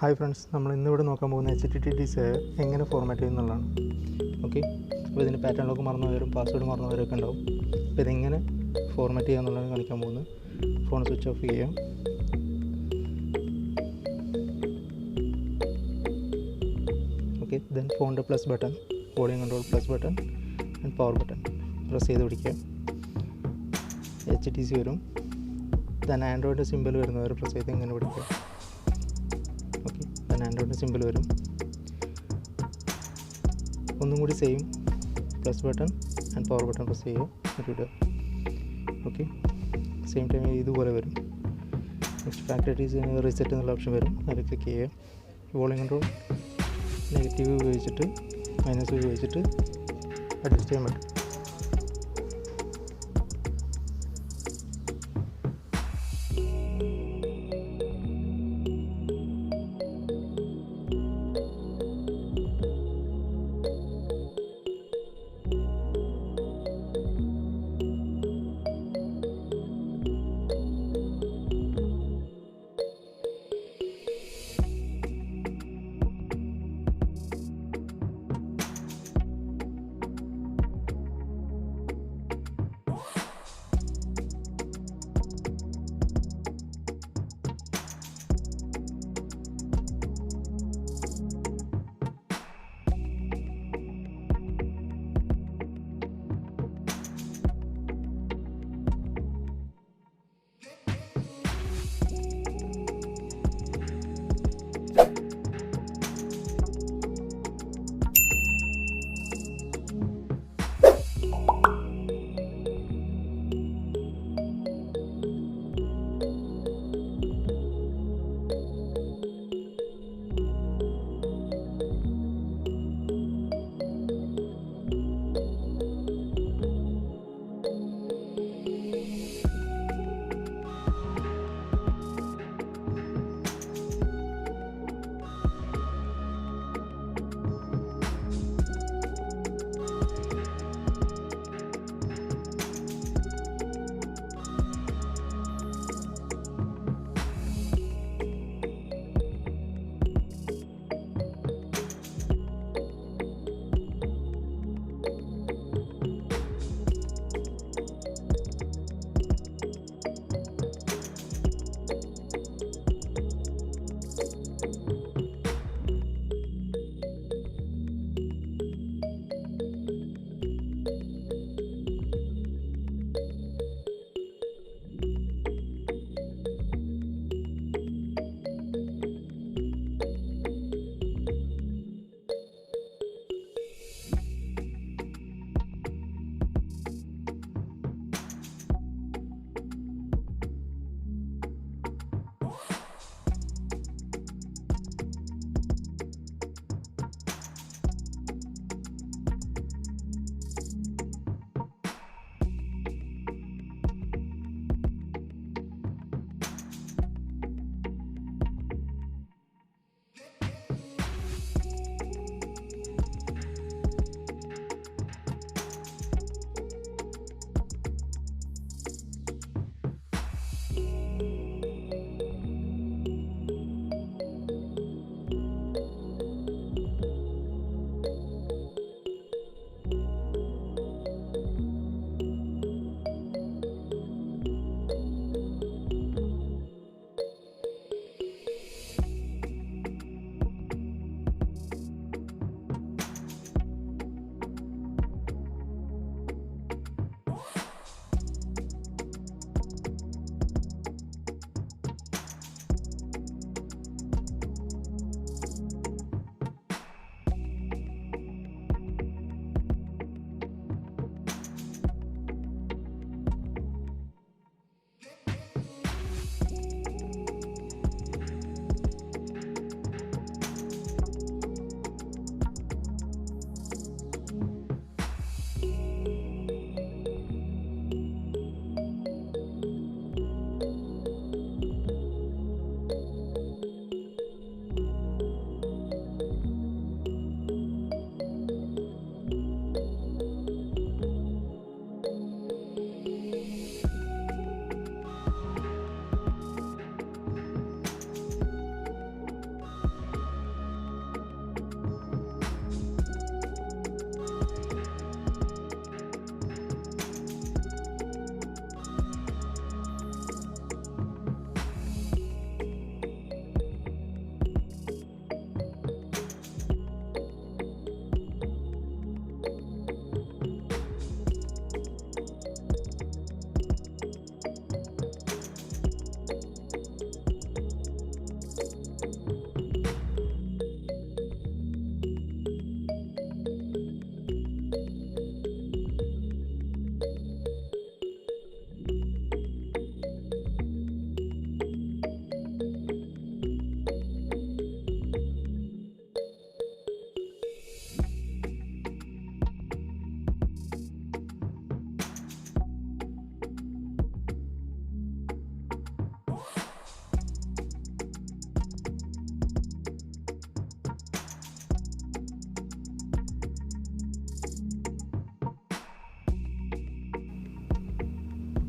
Hi friends, നമ്മൾ ഇന്നിവിടെ നോക്കാൻ പോകുന്ന HTC Desire എങ്ങനെ ഫോർമാറ്റ് ചെയ്യുന്നുള്ളതാണ്. ഓക്കെ, അപ്പോൾ ഇതിന് പാറ്റേൺ ലോക്ക് മറന്നു വരും, പാസ്വേഡ് മറന്നു വരൊക്കെ ഉണ്ടാവും. അപ്പോൾ ഇതെങ്ങനെ ഫോർമാറ്റ് ചെയ്യുക എന്നുള്ളതാണ് കാണിക്കാൻ പോകുന്നത്. ഫോൺ സ്വിച്ച് ഓഫ് ചെയ്യാം. ഓക്കെ, ദെൻ ഫോണിൻ്റെ plus button, volume control plus button and power button press ചെയ്ത് പിടിക്കുക. HTC വരും. ദെൻ ആൻഡ്രോയിഡ് സിമ്പിൾ വരുന്നവർ പ്രസ് ചെയ്ത് ഇങ്ങനെ പിടിക്കുക. ഓക്കെ, ദെൻ ആൻഡ്രോയിഡ് സിമ്പിൾ വരും. ഒന്നും കൂടി same plus button and power button press ചെയ്യുക, ഇടുക. ഓക്കെ, സെയിം ടൈം ഇതുപോലെ വരും. നെക്സ്റ്റ് ഫാക്ടറി റീസെറ്റ് എന്നുള്ള ഓപ്ഷൻ വരും, അതിൽ ക്ലിക്ക് ചെയ്യുക. വോളിയം കൺട്രോൾ നെഗറ്റീവ് ഉപയോഗിച്ചിട്ട് മൈനസ് ഉപയോഗിച്ചിട്ട് അഡ്ജസ്റ്റ് ചെയ്യാൻ പറ്റും.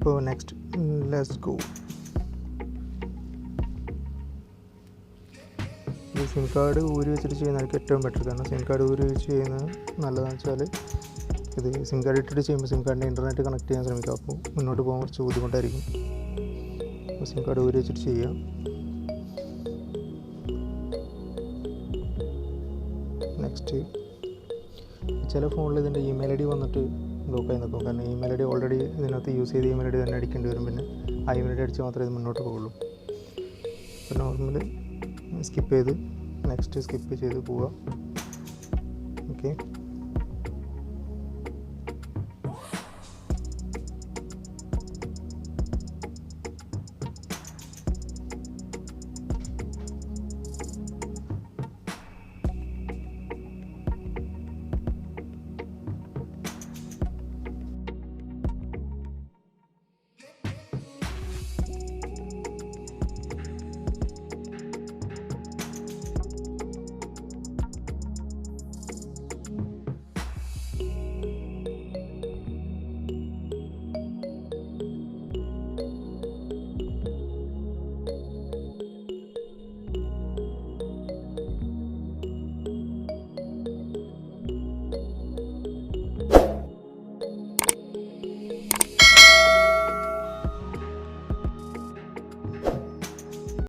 അപ്പോൾ നെക്സ്റ്റ് ലെറ്റ്സ് ഗോ. ഈ സിം കാർഡ് ഊരി വെച്ചിട്ട് ചെയ്യുന്നതായിരിക്കും ഏറ്റവും ബെറ്റർ. കാരണം സിം കാർഡ് ഊരി വെച്ച് ചെയ്യുന്നത് നല്ലതാണെന്ന് വെച്ചാൽ ഇത് സിം കാർഡ് ഇട്ടിട്ട് ചെയ്യുമ്പോൾ സിം കാർഡിൻ്റെ ഇൻ്റർനെറ്റ് കണക്ട് ചെയ്യാൻ ശ്രമിക്കുക. അപ്പോൾ മുന്നോട്ട് പോകാൻ കുറച്ച് ബുദ്ധിമുട്ടായിരിക്കും. അപ്പോൾ സിം കാർഡ് ഊരി വെച്ചിട്ട് ചെയ്യുക. നെക്സ്റ്റ് ചില ഫോണിൽ ഇതിൻ്റെ ഇമെയിൽ ഐ ഡി വന്നിട്ട് ബ്ലോക്ക് ആയി നിൽക്കും. കാരണം ഇമെയിൽ ഐ ഡി ഓൾറെഡി ഇതിനകത്ത് യൂസ് ചെയ്ത ഇമെയിൽ ഐ ഡി തന്നെ അടിക്കേണ്ടി വരും. പിന്നെ ആ ഇമെയിൽ ഐ ഡി അടിച്ച് മാത്രമേ ഇത് മുന്നോട്ട് പോകുള്ളൂ. അപ്പോൾ നോർമൽ സ്കിപ്പ് ചെയ്ത് നെക്സ്റ്റ് സ്കിപ്പ് ചെയ്ത് പോവുക. ഓക്കെ.